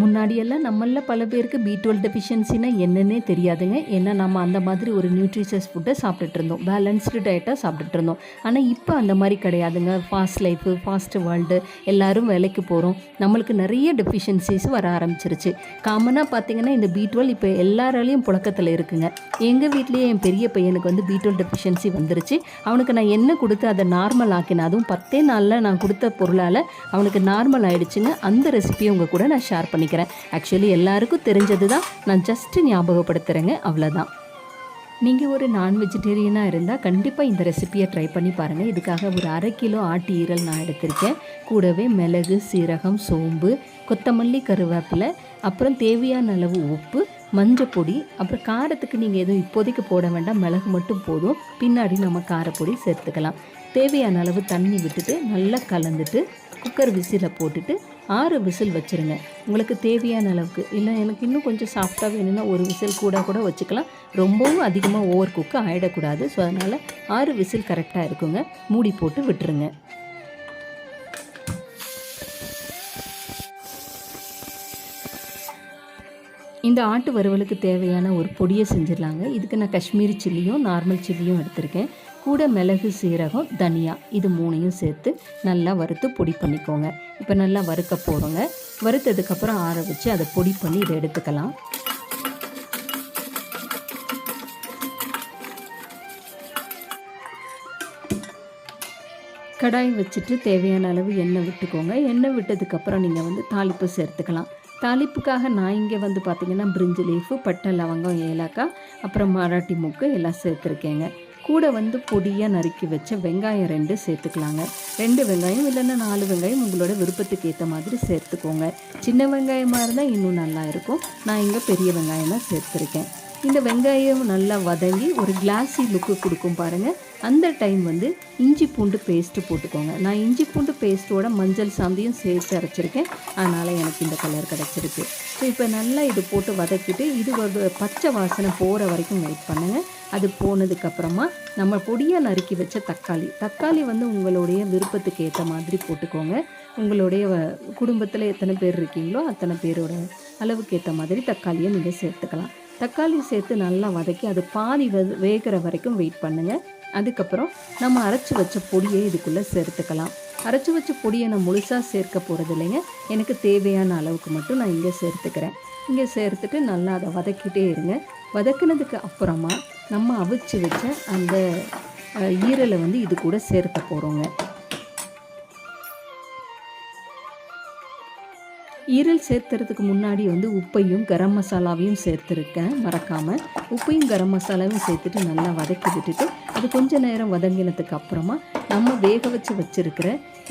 முன்னாடியெல்லாம் நம்மள பல பேருக்கு B12 டெஃபிஷியன்சினா என்னன்னே தெரியாதுங்க. ஏன்னா நம்ம அந்த மாதிரி ஒரு நியூட்ரிஷியஸ் ஃபுட்டை சாப்பிட்டுட்டு இருந்தோம், பேலன்ஸ்டு டயட்டாக சாப்பிட்டுட்டு இருந்தோம். ஆனால் இப்போ அந்த மாதிரி கிடையாதுங்க. ஃபாஸ்ட் லைஃபு, ஃபாஸ்ட் வேர்ல்டு, எல்லோரும் வேலைக்கு போகிறோம். நம்மளுக்கு நிறைய டெஃபிஷியன்சிஸ் வர ஆரம்பிச்சிருச்சு. காமனாக பார்த்திங்கன்னா இந்த B12 இப்போ எல்லாராலையும் புழக்கத்தில் இருக்குங்க. எங்கள் வீட்லேயே என் பெரிய பையனுக்கு வந்து B12 டெஃபிஷியன்சி வந்துருச்சு. அவனுக்கு நான் என்ன கொடுத்து அதை நார்மல் ஆக்கினேன், அதுவும் 10 நாளில் நான் கொடுத்த பொருளால் அவனுக்கு நார்மல் ஆகிடுச்சுங்க. அந்த ரெசிபியை உங்கள் கூட நான் ஷேர் பண்ணிக்கிறேன். ஆக்சுவலி எல்லாருக்கும் தெரிஞ்சது தான், நான் ஜஸ்ட்டு ஞாபகப்படுத்துகிறேங்க, அவ்வளோதான். நீங்கள் ஒரு நான் வெஜிடேரியனாக இருந்தால் கண்டிப்பாக இந்த ரெசிப்பியை ட்ரை பண்ணி பாருங்கள். இதுக்காக ஒரு 1/2 கிலோ ஆட்டு ஈரல் நான் எடுத்திருக்கேன். கூடவே மிளகு, சீரகம், சோம்பு, கொத்தமல்லி, கருவேப்பிலை, அப்புறம் தேவையான அளவு உப்பு, மஞ்சள் பொடி, அப்புறம் காரத்துக்கு நீங்கள் எதுவும் இப்போதைக்கு போட வேண்டாம், மிளகு மட்டும் போதும். பின்னாடி நம்ம காரப்பொடி சேர்த்துக்கலாம். தேவையான அளவு தண்ணி விட்டுட்டு நல்லா கலந்துட்டு குக்கர் விசிலை போட்டுட்டு 6 விசில் வச்சுருங்க. உங்களுக்கு தேவையான அளவுக்கு. இல்லை எனக்கு இன்னும் கொஞ்சம் சாஃப்டாக வேணும்னா ஒரு விசில் கூட வச்சுக்கலாம். ரொம்பவும் அதிகமாக ஓவர் குக்கு ஆகிடக்கூடாது. ஸோ அதனால் 6 விசில் கரெக்டாக இருக்குங்க. மூடி போட்டு விட்டுருங்க. இந்த ஆட்டு வறுவலுக்கு தேவையான ஒரு பொடியை செஞ்சிடலாங்க. இதுக்கு நான் காஷ்மீரி சில்லியும் நார்மல் சில்லியும் எடுத்திருக்கேன். கூட மிளகு, சீரகம், தனியா, இது 3ஐயும் சேர்த்து நல்லா வறுத்து பொடி பண்ணிக்கோங்க. இப்போ நல்லா வறுக்க போடுங்க. வறுத்ததுக்கப்புறம் ஆற வச்சு அதை பொடி பண்ணி இதை எடுத்துக்கலாம். கடாய் வச்சுட்டு தேவையான அளவு எண்ணெய் விட்டுக்கோங்க. எண்ணெய் விட்டதுக்கப்புறம் நீங்கள் வந்து தாளிப்பு சேர்த்துக்கலாம். தாளிப்புக்காக நான் இங்கே வந்து பார்த்திங்கன்னா பிரிஞ்சி லீஃபு, பட்டை, லவங்கம், ஏலக்காய், அப்புறம் மராட்டி மூக்கு எல்லாம் சேர்த்துருக்கேங்க. கூட வந்து பொடியாக நறுக்கி வச்ச வெங்காயம் 2 சேர்த்துக்கலாங்க. 2 வெங்காயம் இல்லைன்னா 4 வெங்காயம் உங்களோட விருப்பத்துக்கு ஏற்ற மாதிரி சேர்த்துக்கோங்க. சின்ன வெங்காயமாக இருந்தால் இன்னும் நல்லா இருக்கும். நான் இங்கே பெரிய வெங்காயம் தான் சேர்த்துருக்கேன். இந்த வெங்காயம் நல்லா வதங்கி ஒரு கிளாஸி லுக்கு கொடுக்கும் பாருங்கள். அந்த டைம் வந்து இஞ்சி பூண்டு பேஸ்ட்டு போட்டுக்கோங்க. நான் இஞ்சி பூண்டு பேஸ்ட்டோட மஞ்சள் சாந்தியும் சேர்த்து அரைச்சிருக்கேன். அதனால் எனக்கு இந்த கலர் கிடச்சிருக்கு. ஸோ இப்போ நல்லா இது போட்டு வதக்கிட்டு இது ஒரு பச்சை வாசனை போகிற வரைக்கும் வெயிட் பண்ணுங்கள். அது போனதுக்கப்புறமா நம்ம பொடியாக நறுக்கி வச்ச தக்காளி வந்து உங்களுடைய விருப்பத்துக்கு ஏற்ற மாதிரி போட்டுக்கோங்க. உங்களுடைய குடும்பத்தில் எத்தனை பேர் இருக்கீங்களோ அத்தனை பேரோட அளவுக்கு ஏற்ற மாதிரி தக்காளியை நீங்கள் சேர்த்துக்கலாம். தக்காளி சேர்த்து நல்லா வதக்கி அது பாதி வேகிற வரைக்கும் வெயிட் பண்ணுங்கள். அதுக்கப்புறம் நம்ம அரைச்சி வச்ச பொடியை இதுக்குள்ளே சேர்த்துக்கலாம். அரைச்சி வச்ச பொடியை நான் முழுசாக சேர்க்க போகிறது இல்லைங்க. எனக்கு தேவையான அளவுக்கு மட்டும் நான் இங்கே சேர்த்துக்கிறேன். இங்கே சேர்த்துட்டு நல்லா அதை வதக்கிட்டே இருங்க. வதக்கினதுக்கு அப்புறமா நம்ம அவிச்சு வச்ச அந்த ஈரலை வந்து இது கூட சேர்க்க போகிறோங்க. ஈரல் சேர்த்துறதுக்கு முன்னாடி வந்து உப்பையும் கரம் மசாலாவையும் சேர்த்துருக்கேன், மறக்காமல். உப்பையும் கரம் மசாலாவையும் சேர்த்துட்டு நல்லா வதக்கி விட்டுட்டு அது கொஞ்சம் நேரம் வதங்கினதுக்கு அப்புறமா நம்ம வேக வச்சுருக்கிற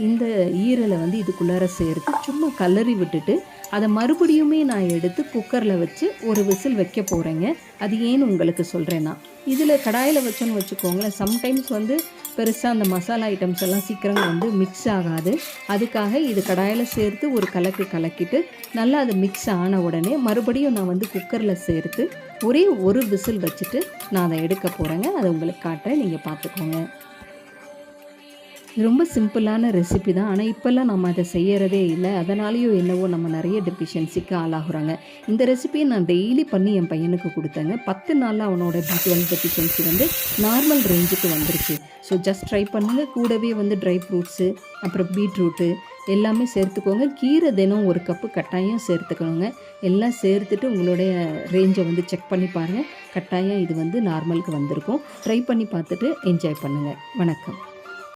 இந்த ஈரலை வந்து இதுக்குள்ளார சேர்த்து சும்மா கலரி விட்டுட்டு அதை மறுபடியுமே நான் எடுத்து குக்கரில் வச்சு ஒரு விசில் வைக்க போகிறேங்க. அது ஏன்னு உங்களுக்கு சொல்கிறேன்னா, இதில் கடாயில் வச்சோன்னு வச்சுக்கோங்களேன், சம்டைம்ஸ் வந்து பெருசாக அந்த மசாலா ஐட்டம்ஸ் எல்லாம் சீக்கிரம் வந்து மிக்ஸ் ஆகாது. அதுக்காக இது கடாயில் சேர்த்து ஒரு கலக்கிட்டு நல்லா அது மிக்ஸ் ஆன உடனே மறுபடியும் நான் வந்து குக்கரில் சேர்த்து ஒரே ஒரு விசில் வச்சுட்டு நான் அதை எடுக்க போகிறேங்க. அதை உங்களுக்கு காட்டுறேன், நீங்கள் பார்த்துக்கோங்க. ரொம்ப சிம்பிளான ரெசிபி தான். ஆனால் இப்போல்லாம் நம்ம அதை செய்யறதே இல்லை. அதனாலேயோ என்னவோ நம்ம நிறைய டெஃபிஷியன்சிக்கு ஆளாகிறாங்க. இந்த ரெசிபியை நான் டெய்லி பண்ணி என் பையனுக்கு கொடுத்தேங்க. 10 நாளில் அவனோட B12 டெஃபிஷியன்சி வந்து நார்மல் ரேஞ்சுக்கு வந்துருச்சு. ஸோ ஜஸ்ட் ட்ரை பண்ணுங்கள். கூடவே வந்து ட்ரை ஃப்ரூட்ஸு, அப்புறம் பீட்ரூட்டு எல்லாமே சேர்த்துக்கோங்க. கீரை தினம் 1 கப்பு கட்டாயம் சேர்த்துக்கணுங்க. எல்லாம் சேர்த்துட்டு உங்களுடைய ரேஞ்சை வந்து செக் பண்ணி பாருங்கள். கட்டாயம் இது வந்து நார்மலுக்கு வந்திருக்கும். ட்ரை பண்ணி பார்த்துட்டு என்ஜாய் பண்ணுங்கள். வணக்கம்.